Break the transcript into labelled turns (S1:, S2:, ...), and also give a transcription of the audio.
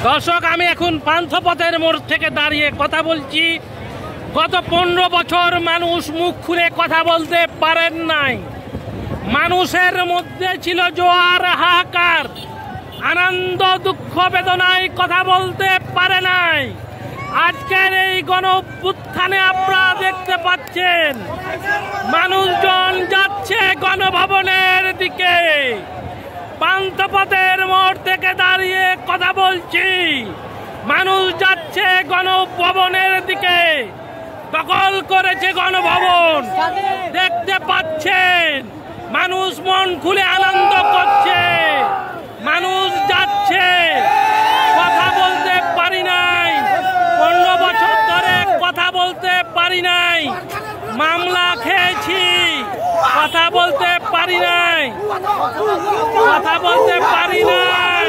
S1: দর্শক, আমি এখন পান্থপথের মোড় থেকে দাঁড়িয়ে কথা বলছি। গত 15 বছর মানুষ মুখ খুলে কথা বলতে পারেন নাই। মানুষের মধ্যে ছিল জোয়ার হাহাকার, আনন্দ দুঃখ বেদনায় কথা বলতে পারে নাই। আজকের এই গণ অভ্যুত্থানে আপনারা দেখতে পাচ্ছেন মানুষজন যাচ্ছে গণভবনের দিকে। পান্থপথের মোড় থেকে দাঁড়িয়ে কথা বলছি, মানুষ যাচ্ছে গণভবনের দিকে। দখল করেছে গণভবন, দেখতে পাচ্ছেন মানুষ মন খুলে আনন্দ করছে। মানুষ যাচ্ছে, কথা বলতে পারি নাই, 15 বছর ধরে কথা বলতে পারি নাই, মামলা খেয়েছি, কথা বলতে পারি নাই, কথা বলতে পারি নাই।